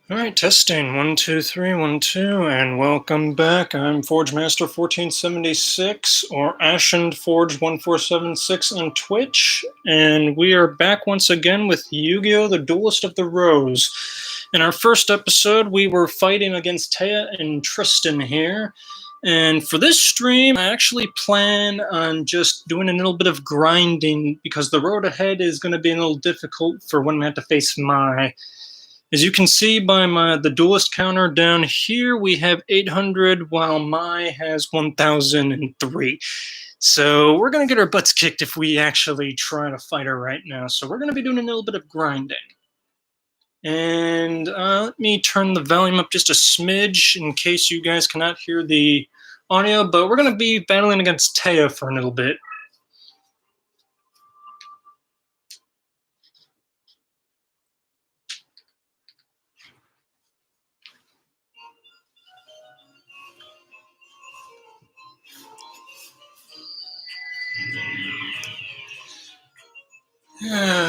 All right, testing 1 2 3 1 2, and welcome back. I'm Forge Master 1476 or Ashen Forge 1476 on Twitch, and we are back once again with Yu-Gi-Oh! The Duelist of the Rose. In our first episode, we were fighting against Tea and Tristen here. And for this stream, I actually plan on just doing a little bit of grinding because the road ahead is going to be a little difficult for when I have to face Mai. As you can see by the duelist counter down here, we have 800 while Mai has 1003. So we're going to get our butts kicked if we actually try to fight her right now. So we're going to be doing a little bit of grinding. And let me turn the volume up just a smidge in case you guys cannot hear the audio, but we're going to be battling against Taya for a little bit.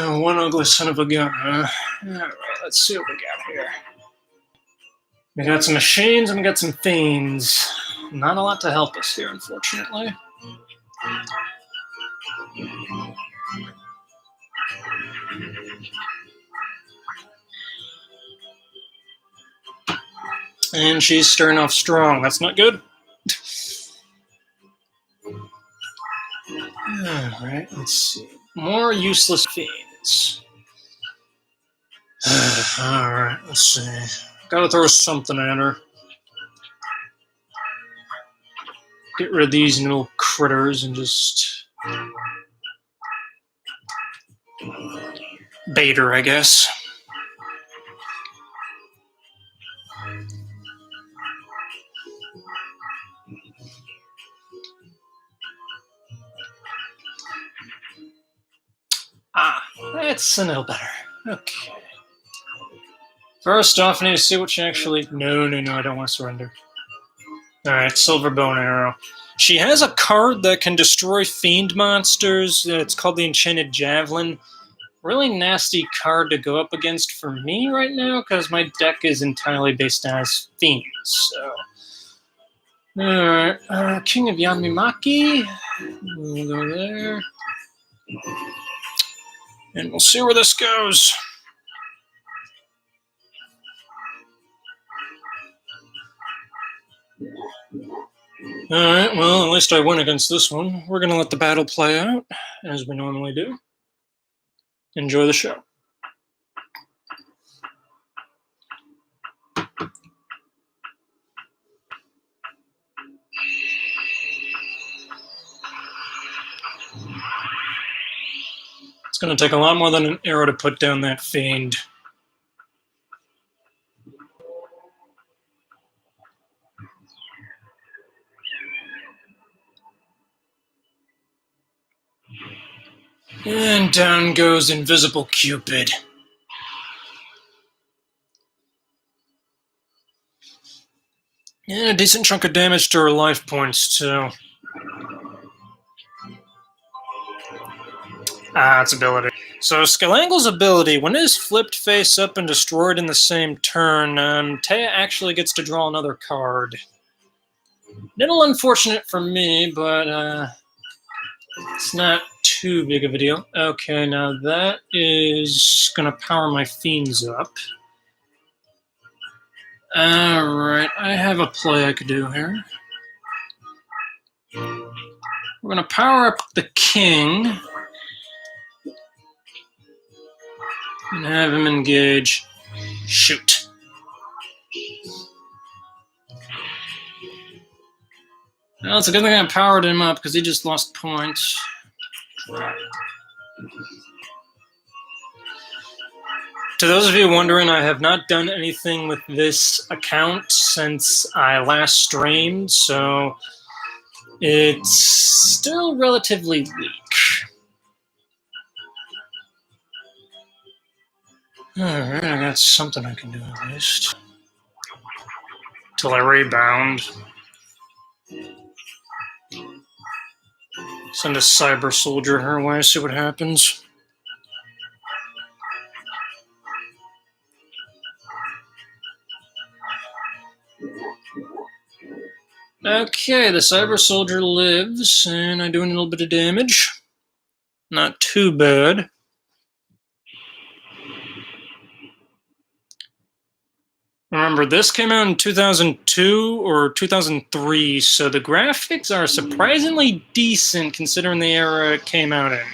One ugly son of a gun, huh? Alright, let's see what we got here. We got some machines and we got some fiends. Not a lot to help us here, unfortunately. And she's starting off strong. That's not good. Alright, let's see. More useless fiends. Alright, let's see. Gotta throw something at her. Get rid of these little critters and just bait her, I guess. That's a little better. Okay. First off, I need to see what she actually... No, I don't want to surrender. Alright, Silver Bone Arrow. She has a card that can destroy fiend monsters. It's called the Enchanted Javelin. Really nasty card to go up against for me right now, because my deck is entirely based on fiends. So, alright, King of Yamimaki. We'll go there. And we'll see where this goes. Alright, well, at least I win against this one. We're going to let the battle play out, as we normally do. Enjoy the show. It's going to take a lot more than an arrow to put down that fiend. And down goes Invisible Cupid. And a decent chunk of damage to her life points, too. Its ability. So Skelangle's ability, when it is flipped face up and destroyed in the same turn, Taya actually gets to draw another card. Little unfortunate for me, but it's not too big of a deal. Okay, now that is going to power my fiends up. Alright, I have a play I could do here. We're going to power up the king and have him engage. Shoot. Well, it's a good thing I powered him up because he just lost points. To those of you wondering, I have not done anything with this account since I last streamed, so it's still relatively weak. Alright, I got something I can do at least. Till I rebound. Send a Cyber Soldier her way, see what happens. Okay, the Cyber Soldier lives, and I do a little bit of damage. Not too bad. Remember, this came out in 2002 or 2003, so the graphics are surprisingly decent considering the era it came out in.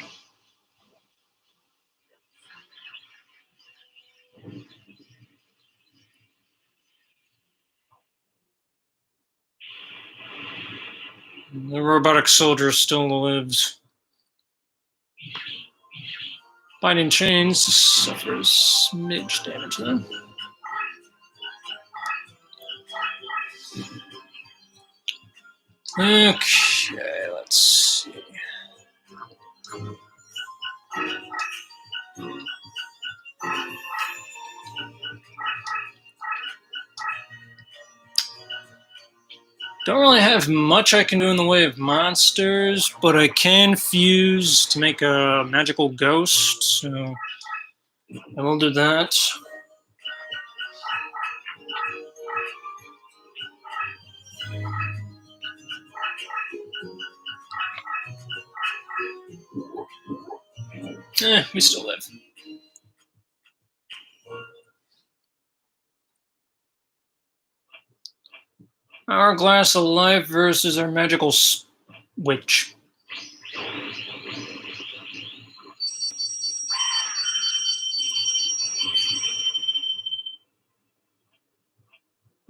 The robotic soldier still lives. Biting chains suffers smidge damage then. Okay, let's see. Don't really have much I can do in the way of monsters, but I can fuse to make a magical ghost, so I will do that. We still live. Hourglass alive versus our magical witch.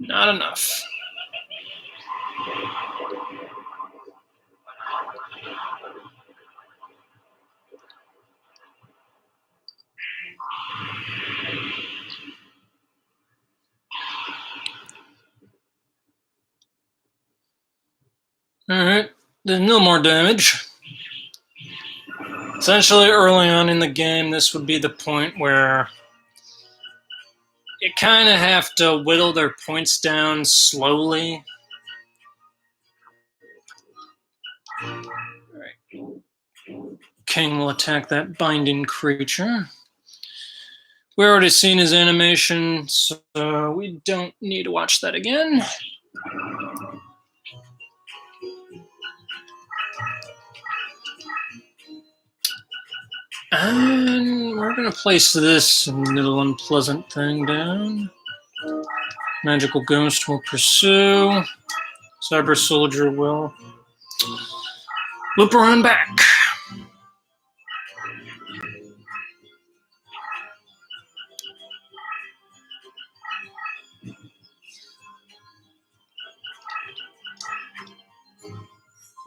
Not enough. Alright, there's no more damage. Essentially, early on in the game, this would be the point where you kind of have to whittle their points down slowly. Alright. King will attack that binding creature. We already seen his animation, so we don't need to watch that again. And we're going to place this little unpleasant thing down. Magical Ghost will pursue. Cyber Soldier will loop around back.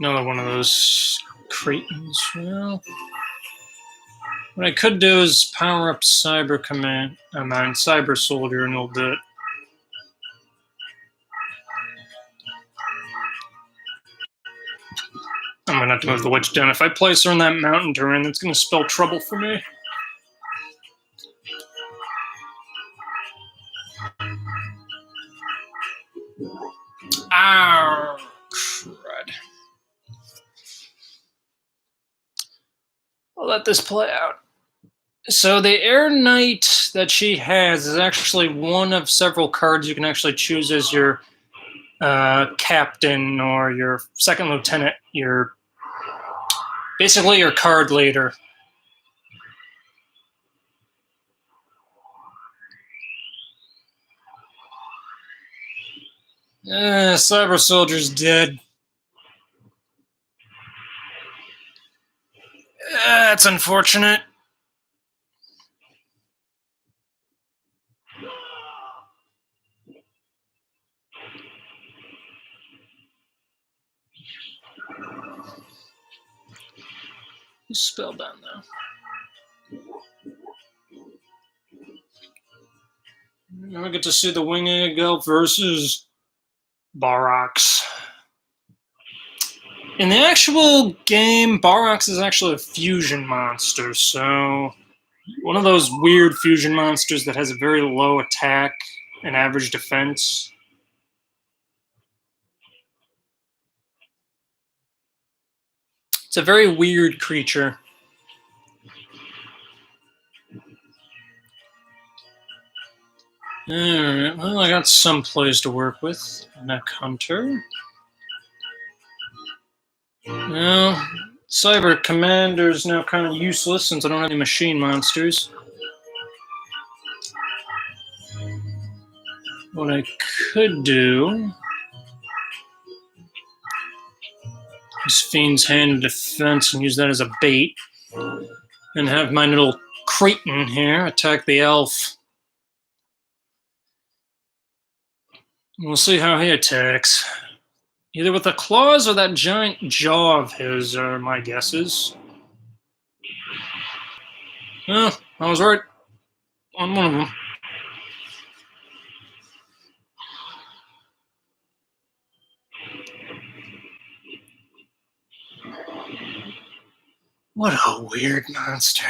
Another one of those Cretans. Well, what I could do is power up Cyber Soldier, and it'll do it. I'm gonna have to move the witch down. If I place her in that mountain terrain, that's gonna spell trouble for me. Ow, crud. I'll let this play out. So the Air Knight that she has is actually one of several cards you can actually choose as your captain or your second lieutenant, basically your card leader. Cyber Soldier's dead. That's unfortunate. He's spellbound though. Now we get to see the Winged Elf versus Barox. In the actual game, Barox is actually a fusion monster, so one of those weird fusion monsters that has a very low attack and average defense. It's a very weird creature. Alright, well, I got some plays to work with. Neck Hunter. Well, Cyber Commander's now kind of useless since I don't have any machine monsters. What I could do is Fiend's Hand Defense and use that as a bait. And have my little Cretan here attack the elf. We'll see how he attacks. Either with the claws or that giant jaw of his are my guesses. Well, I was right on one of them. What a weird monster.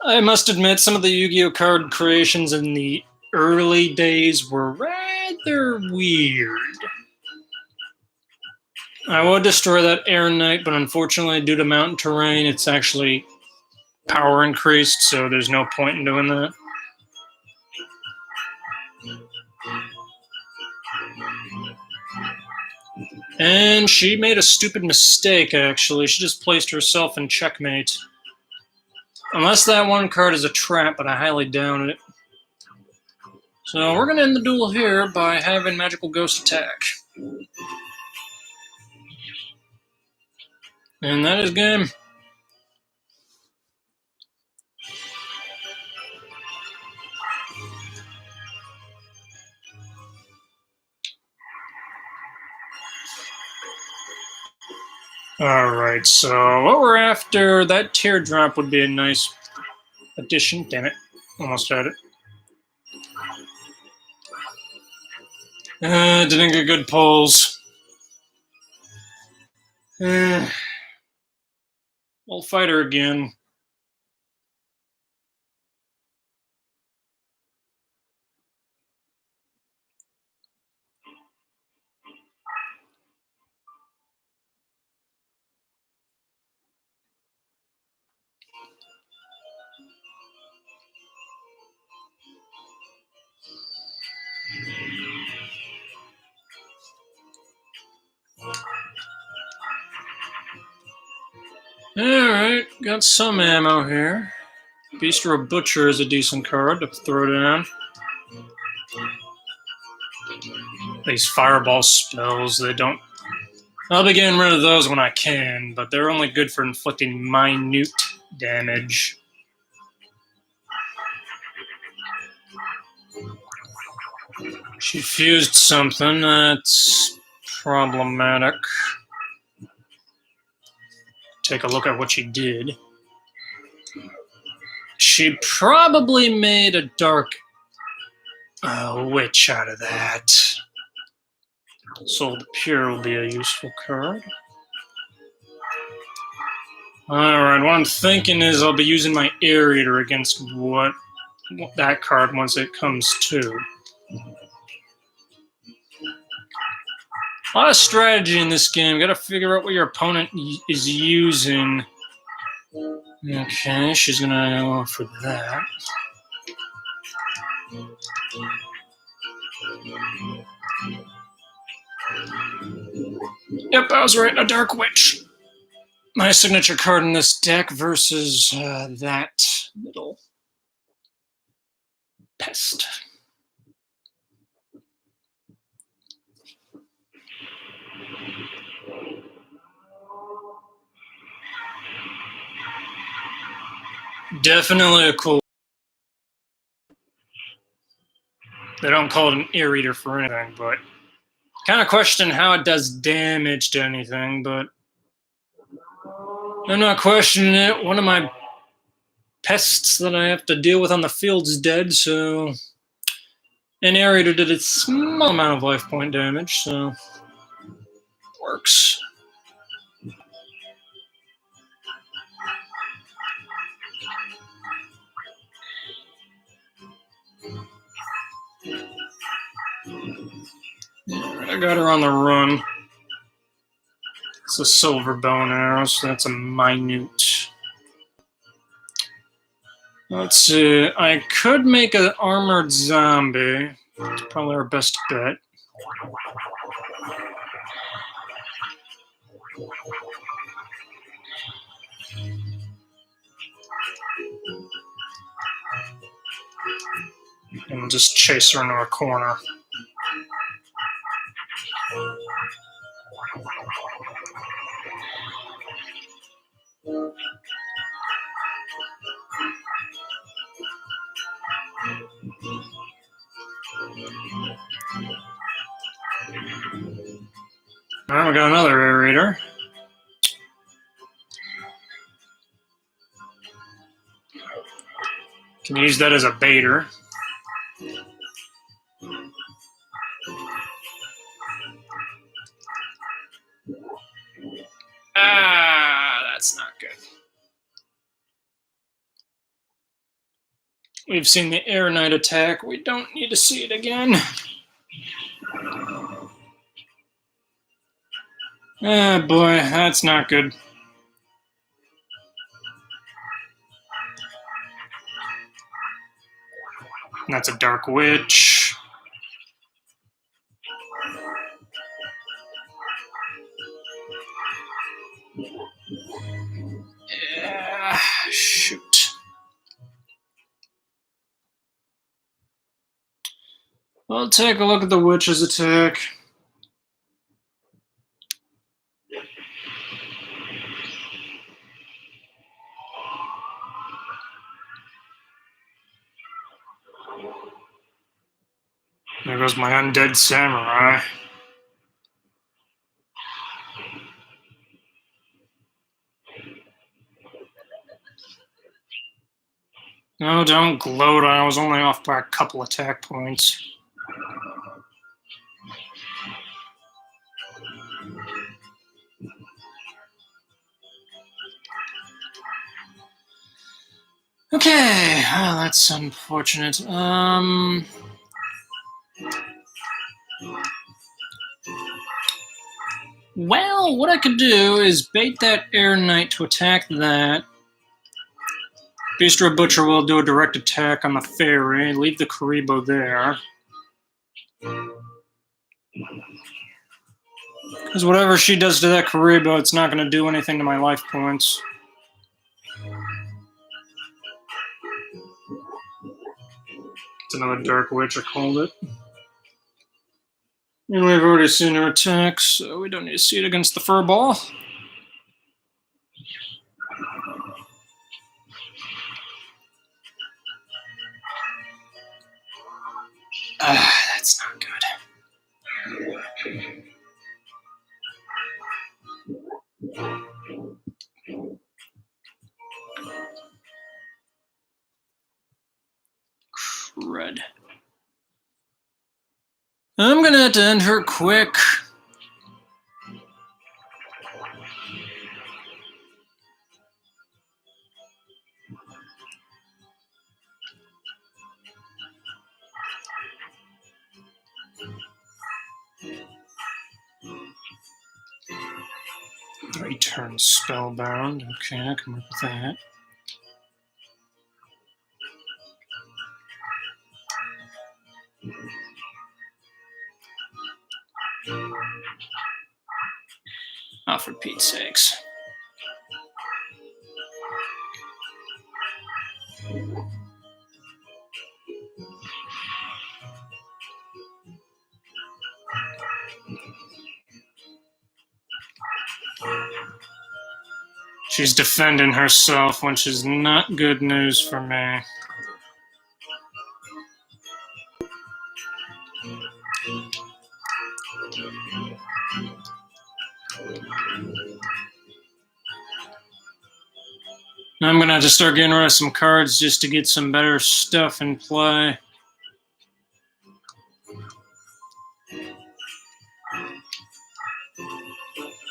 I must admit, some of the Yu-Gi-Oh card creations in the early days were rather weird. I would destroy that Air Knight, but unfortunately, due to mountain terrain, it's actually power increased, so there's no point in doing that. And she made a stupid mistake, actually. She just placed herself in checkmate. Unless that one card is a trap, but I highly doubt it. So we're going to end the duel here by having Magical Ghost attack. And that is game. Alright, so what we're after, that teardrop would be a nice addition. Damn it. Almost had it. Didn't get good pulls. We'll fight her again. Alright, got some ammo here. Beast or a Butcher is a decent card to throw down. These fireball spells, they don't... I'll be getting rid of those when I can, but they're only good for inflicting minute damage. She fused something, that's problematic. Take a look at what she did. She probably made a dark witch out of that. Soul the Pure will be a useful card. Alright, what I'm thinking is I'll be using my Air Eater against that card once it comes to. A lot of strategy in this game. Gotta figure out what your opponent is using. Okay, she's gonna go for that. Yep, I was right. A Dark Witch. My signature card in this deck versus that little pest. Definitely a cool. They don't call it an Air Eater for anything, but kind of question how it does damage to anything, but I'm not questioning it. One of my pests that I have to deal with on the field is dead, so an Air Eater did a small amount of life point damage, so works. I got her on the run. It's a silver bone arrow, so that's a minute. Let's see. I could make an armored zombie. It's probably our best bet. and just chase her into a corner. Alright, we got another aerator. Can use that as a baiter. That's not good. We've seen the Air Knight attack. We don't need to see it again. Ah, boy, that's not good. That's a Dark Witch. Yeah, shoot. We'll take a look at the Witch's attack. There goes my Undead Samurai. No, don't gloat. I was only off by a couple attack points. Okay, well, that's unfortunate. Well, what I could do is bait that Air Knight to attack that. Bistro Butcher will do a direct attack on the Fairy, leave the Karibo there. Because whatever she does to that Karibo, it's not going to do anything to my life points. It's another Dark Witch, I called it. And we've already seen her attack, so we don't need to see it against the Furball. That's not good. Crud. I'm gonna have to end her quick. Return Spellbound. Okay, I can work with that. Oh, for Pete's sakes. She's defending herself, which is not good news for me. I'm going to have to start getting rid of some cards just to get some better stuff in play.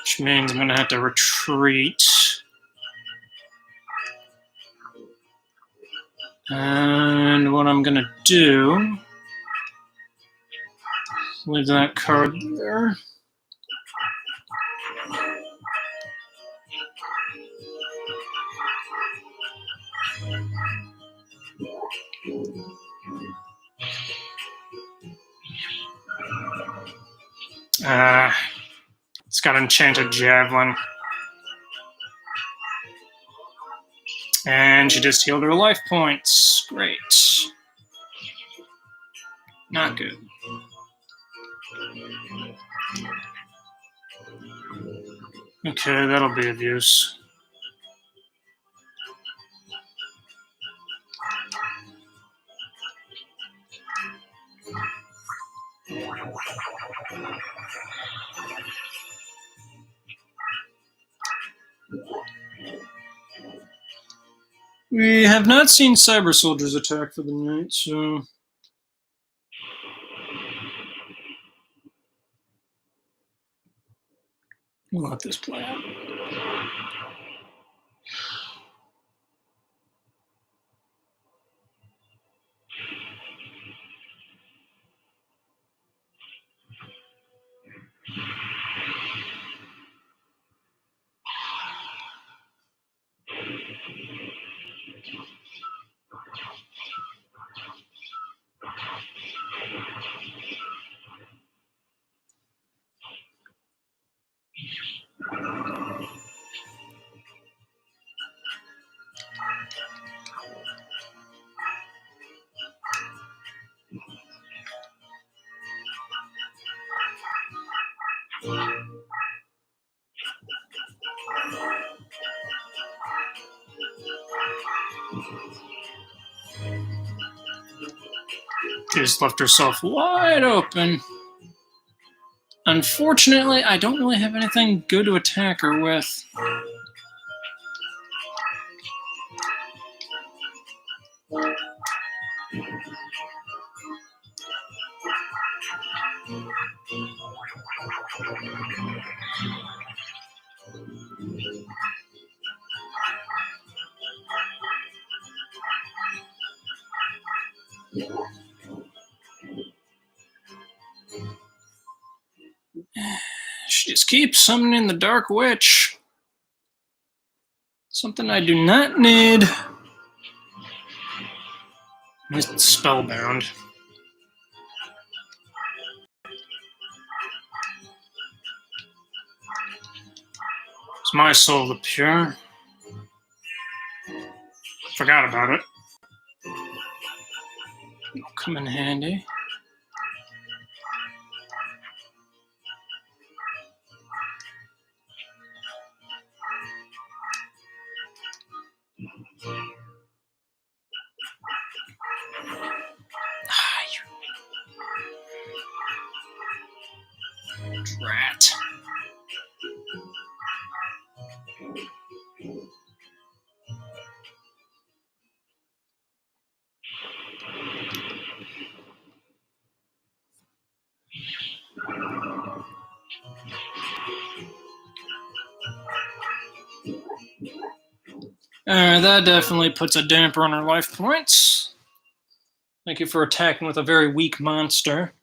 Which means I'm going to have to retreat. And what I'm going to do, leave that card there. It's got Enchanted Javelin. And she just healed her life points. Great. Not good. Okay, that'll be of use. We have not seen Cyber Soldiers attack for the night, so we'll let this play out. She just left herself wide open. Unfortunately, I don't really have anything good to attack her with. She just keeps summoning the Dark Witch. Something I do not need. It's spellbound. It's my soul the pure. Forgot about it. It'll come in handy. Rat. That definitely puts a damper on her life points. Thank you for attacking with a very weak monster.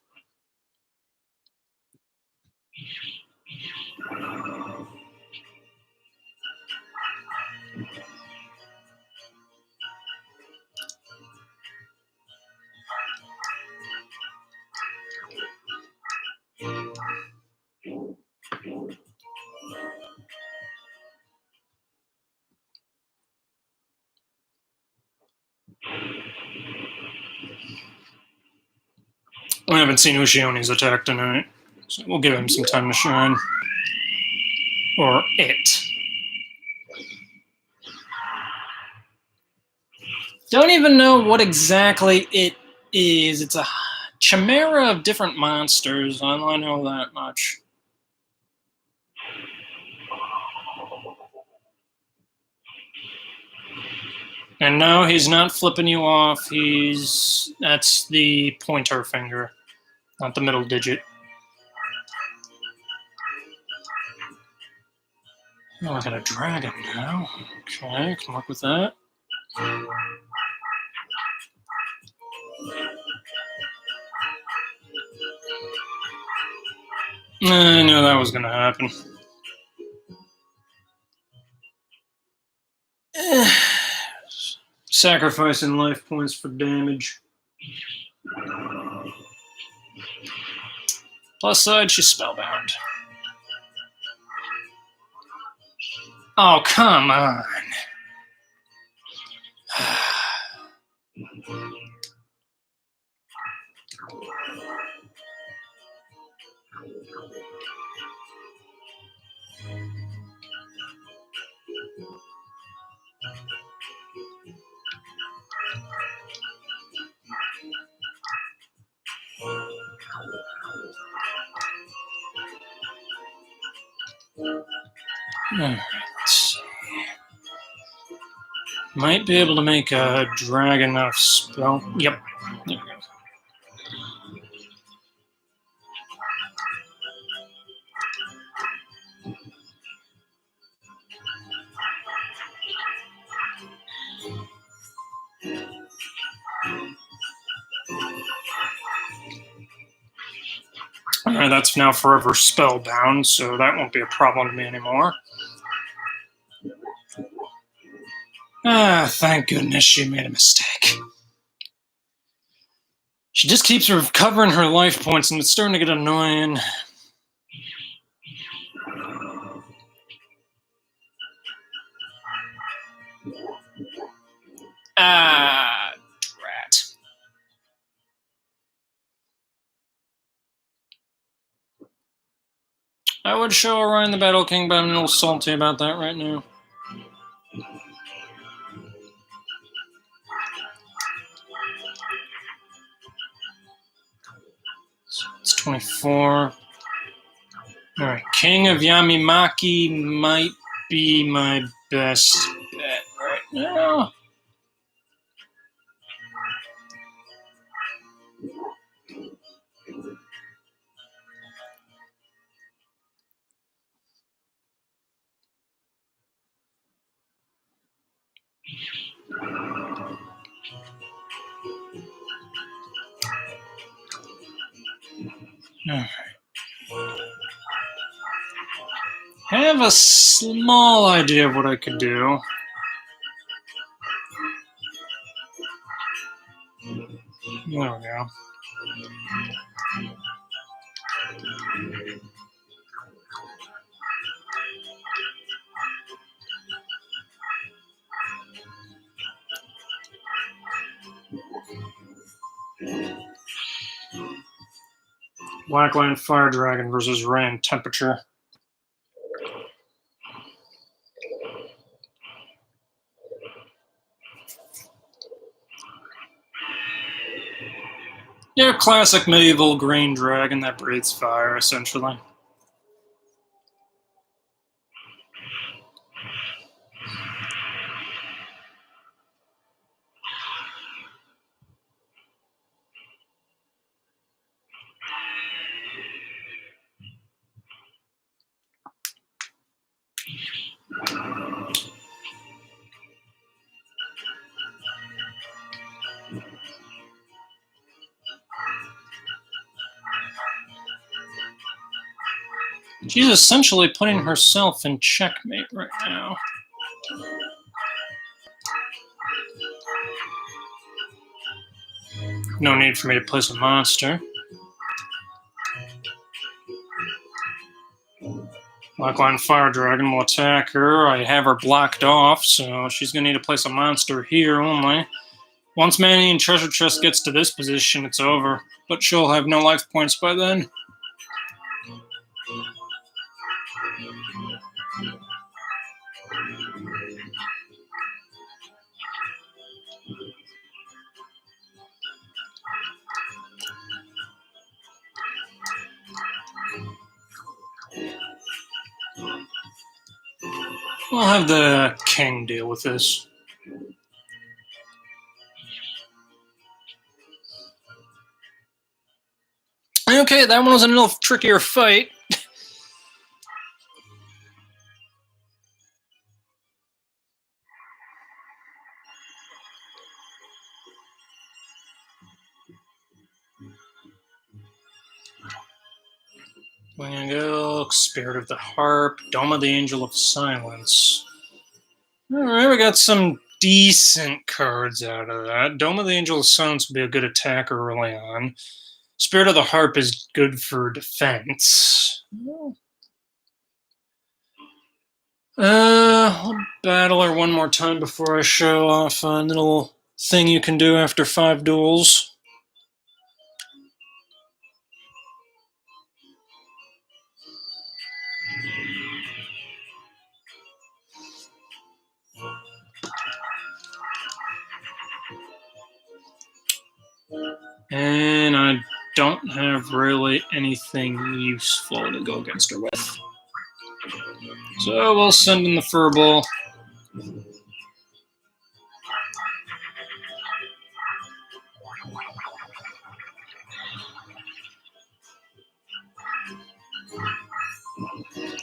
We haven't seen Ushione's attack tonight, so we'll give him some time to shine. Or it. Don't even know what exactly it is. It's a chimera of different monsters. I know that much. And no, he's not flipping you off. That's the pointer finger, not the middle digit. Oh, I got a dragon now. Okay, can work with that. I knew that was going to happen. Sacrificing life points for damage. Plus side, she's spellbound. Oh, come on. Alright, let's see. Might be able to make a dragon out of spell. Yep. There we go. Alright, that's now forever spellbound, so that won't be a problem to me anymore. Ah, thank goodness she made a mistake. She just keeps recovering her life points, and it's starting to get annoying. Ah, drat. I would show Orion the Battle King, but I'm a little salty about that right now. So it's 24. Alright, King of Yamimaki might be my best bet right now. Alright. I have a small idea of what I could do. There we go. Blackline Fire Dragon versus Rain Temperature. Yeah, classic medieval green dragon that breathes fire, essentially. She's essentially putting herself in checkmate right now. No need for me to place a monster. Blackline Fire Dragon will attack her. I have her blocked off, so she's going to need to place a monster here only. Once Manny and Treasure Chest gets to this position, it's over. But she'll have no life points by then. I'll have the king deal with this. Okay, that one was a little trickier fight. We're gonna go Spirit of the Harp, Dome of the Angel of Silence. Alright, we got some decent cards out of that. Dome of the Angel of Silence will be a good attacker early on. Spirit of the Harp is good for defense. I'll battle her one more time before I show off a little thing you can do after 5 duels. And I don't have really anything useful to go against her with. So we'll send in the furball.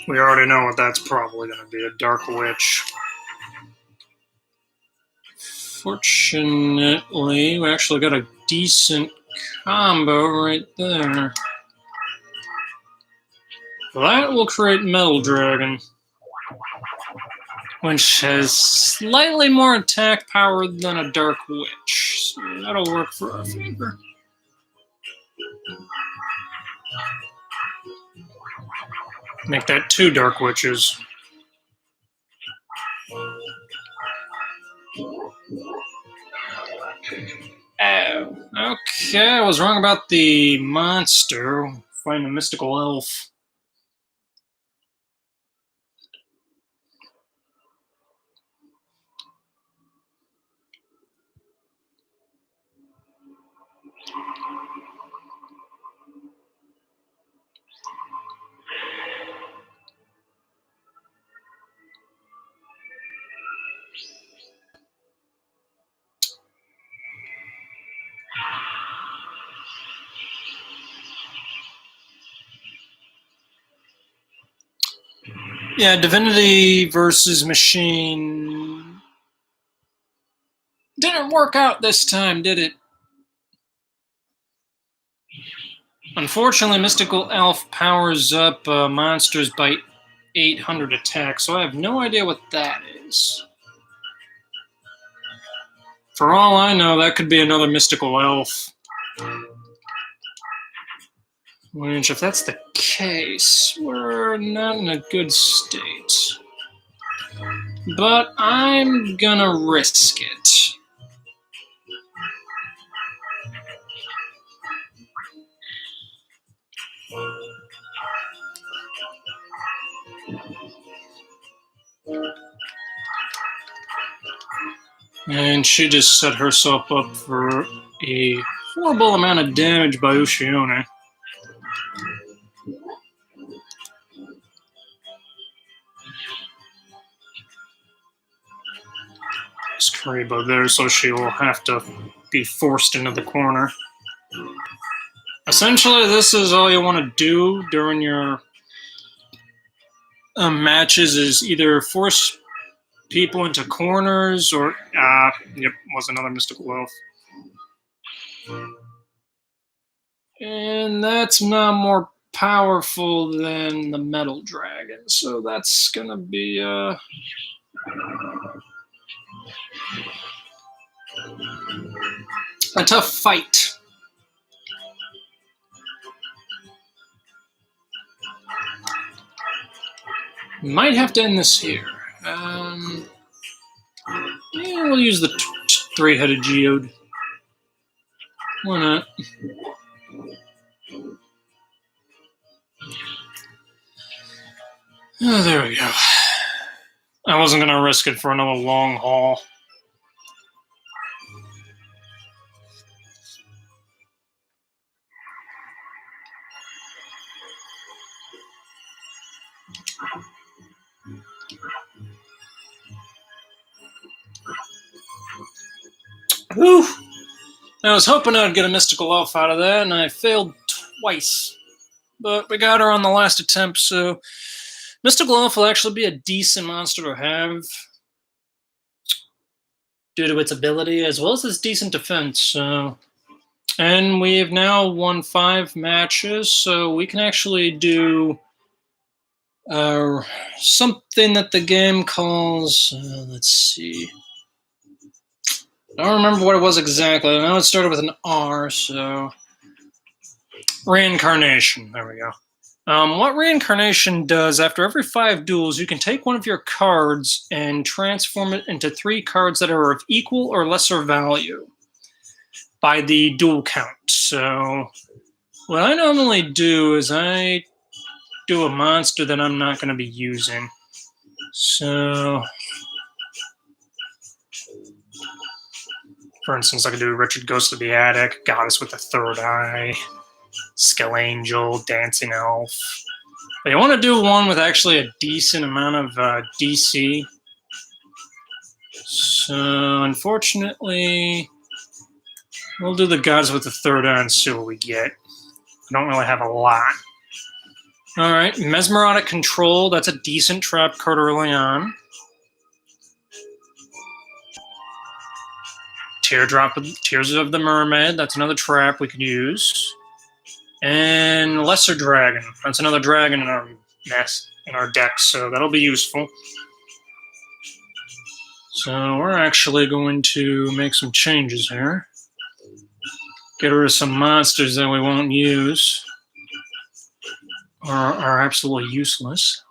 We already know what that's probably going to be, a Dark Witch. Fortunately, we actually got a decent combo right there. That will create Metal Dragon, which has slightly more attack power than a Dark Witch. So that'll work for our favor. Make that 2 Dark Witches. Oh, okay. I was wrong about the monster. Find a mystical elf. Yeah, Divinity versus Machine didn't work out this time, did it? Unfortunately, Mystical Elf powers up monsters by 800 attack, so I have no idea what that is. For all I know, that could be another Mystical Elf. Which, if that's the case, we're not in a good state. But I'm gonna risk it. And she just set herself up for a horrible amount of damage by Yugioh. There's Karibo there, so she will have to be forced into the corner. Essentially, this is all you want to do during your matches is either force people into corners or... yep, was another Mystical Elf. And that's not more powerful than the Metal Dragon, so that's gonna be a tough fight. Might have to end this here. Yeah, we'll use the 3-headed geode. Why not? Oh, there we go. I wasn't going to risk it for another long haul. Whew! I was hoping I'd get a Mystical Elf out of that, and I failed twice. But we got her on the last attempt, so Mystical Elf will actually be a decent monster to have due to its ability, as well as its decent defense. So, and we have now won 5 matches, so we can actually do something that the game calls, let's see. I don't remember what it was exactly. I know it started with an R, so... Reincarnation. There we go. What Reincarnation does, after every 5 duels, you can take one of your cards and transform it into 3 cards that are of equal or lesser value by the duel count. So what I normally do is I do a monster that I'm not going to be using. So, for instance, I could do Richard Goes to the Attic, Goddess with the Third Eye, Skill Angel, Dancing Elf. But you want to do one with actually a decent amount of DC. So unfortunately, we'll do the gods with the third eye and see what we get. I don't really have a lot. All right, Mesmeric Control. That's a decent trap card early on. Tears of the Mermaid. That's another trap we could use. And Lesser Dragon. That's another dragon in our deck, so that'll be useful. So we're actually going to make some changes here. Get rid of some monsters that we won't use or are absolutely useless.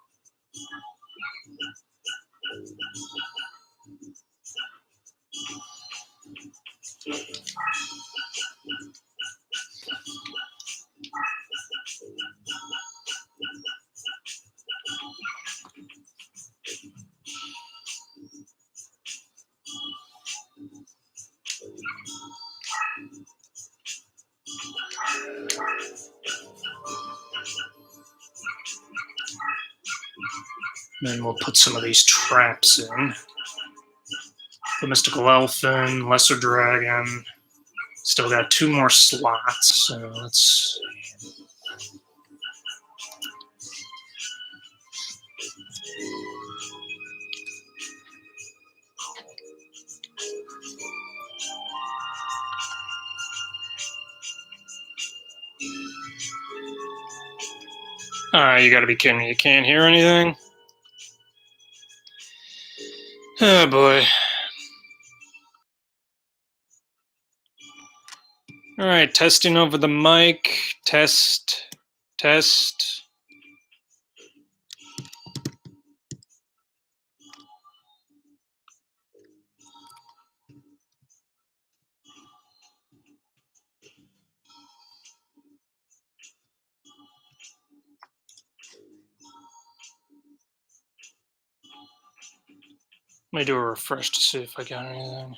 Then we'll put some of these traps in. The Mystical Elfin, Lesser Dragon. Still got 2 more slots, so let's see. You gotta be kidding me. You can't hear anything? Oh boy. Alright, testing over the mic. Test. Let me do a refresh to see if I got anything.